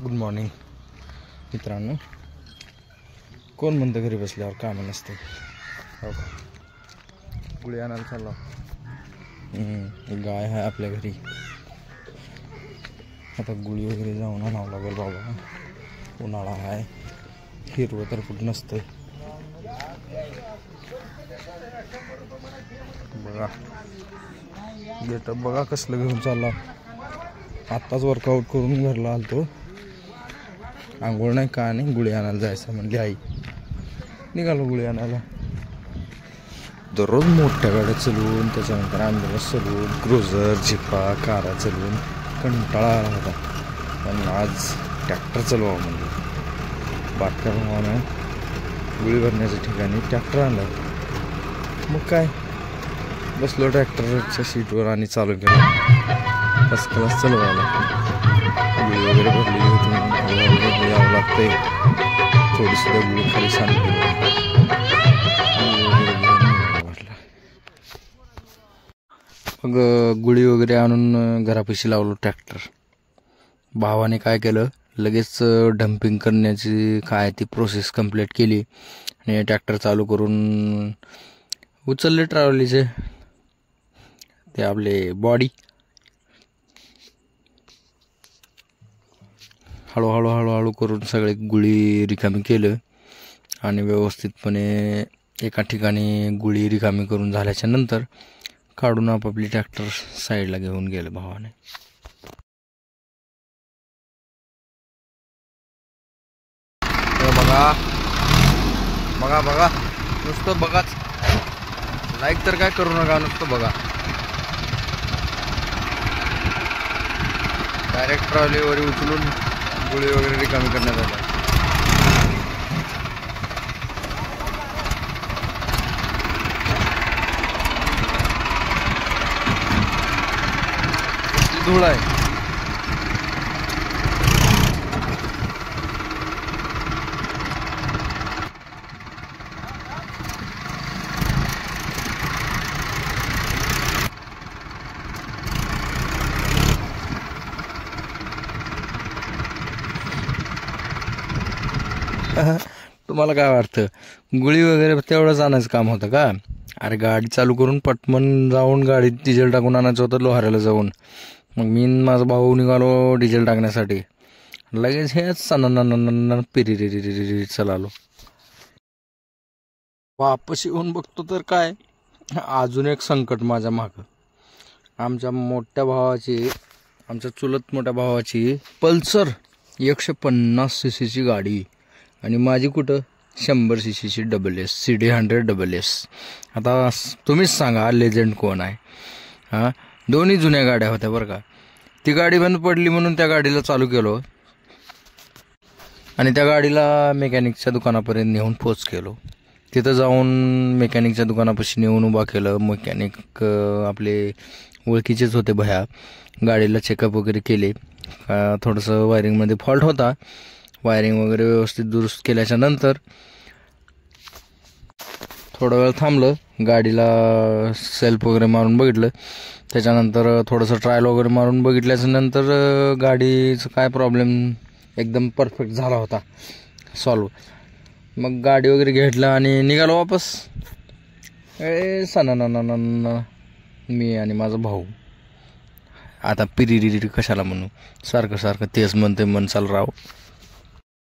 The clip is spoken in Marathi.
गुड मॉर्निंग मित्रांनो. कोण म्हणतं घरी बसल्यावर काम नसते. हो का, गुळी आणायला चाललो. गाय आहे आपल्या घरी. आता गुळी वगैरे जाऊन आणावं लागेल बाबा. उन्हाळा आहे, हिरवं तर कुठं नसतंय. बघा गेटअप बघा कसलं घेऊन चालला. आत्ताच वर्कआउट करून घरला आलतो. आंघोळ नाही का नाही, गुळी आणायला जायचं म्हणली आई. निघालो गुळी आणायला. दररोज मोठ्या गाड्या चालवून, त्याच्यानंतर ॲम्ब्युलन्स चालवून, क्रुझर झिपा कारा चालवून कंटाळा आला होता. पण आज ट्रॅक्टर चालवावं म्हणलं. बाटक्या भावानं गुळी भरण्याच्या ठिकाणी ट्रॅक्टर आणला. मग काय, बसलो ट्रॅक्टरच्या सीटवर आणि चालू केलं. फर्स्ट क्लास चालवायला. गुळी वगैरे भरलेली होती म्हणून यावं लागतंय. थोडीसुद्धा गुळी खाली सांडली. मग गुळी वगैरे आणून घरापाशी लावलो ट्रॅक्टर. भावाने काय केलं, लगेच डम्पिंग करण्याची काय ती प्रोसेस कंप्लीट केली आणि ट्रॅक्टर चालू करून उचलले ट्रॅव्हलीचे ते आपले बॉडी. हळूहळू करून सगळे गुळी रिकामी केलं आणि व्यवस्थितपणे एका ठिकाणी गुळी रिकामी करून झाल्याच्या नंतर काढून आपापली ट्रॅक्टर साईडला घेऊन गेलं भावाने. बघा बघा बघा, नुसतं बघाच. लाईक तर काय करू नका, नुसतं बघा. डायरेक्ट ट्रॉलीवर उचलून गुळी वगैरे रिकामी करण्यात आला. धूळ आहे. तुम्हाला काय वाटतं, गुळी वगैरे तेवढंच आणायचं काम होतं का? अरे गाडी चालू करून पटमन जाऊन गाडीत डिझेल टाकून आणायचं होतं लोहाऱ्याला जाऊन. मग मी माझा भाऊ निघालो डिझेल टाकण्यासाठी. लगेच हेच सणांना पिरी चलालो. वापस येऊन बघतो तर काय, अजून एक संकट माझ्या मागं. आमच्या चुलत मोठ्या भावाची पल्सर 150 cc गाडी आणि माझी कुठं 100 cc SS CD100 SS. आता तुम्हीच सांगा लेजंड कोण आहे. हां, दोन्ही जुन्या गाड्या होत्या बरं का. ती गाडी बंद पडली म्हणून त्या गाडीला चालू केलो आणि त्या गाडीला मेकॅनिकच्या दुकानापर्यंत नेऊन पोच केलो. तिथं जाऊन मेकॅनिकच्या दुकानापाशी नेऊन उभा केलं. मेकॅनिक आपले ओळखीचेच होते भया. गाडीला चेकअप वगैरे केले. थोडंसं वायरिंगमध्ये फॉल्ट होता. वायरिंग वगैरे व्यवस्थित दुरुस्त केल्याच्या नंतर थोडा वेळ थांबलं. गाडीला सेल्फ वगैरे मारून बघितलं. त्याच्यानंतर थोडंसं ट्रायल वगैरे मारून बघितल्याच्या नंतर गाडीचं काय प्रॉब्लेम एकदम परफेक्ट झाला होता सॉल्व. मग गाडी वगैरे घेतलं आणि निघालो वापस. मी आणि माझा भाऊ. आता पिरिरी कशाला म्हणू, सारखं तेच म्हणते मन चाल राव.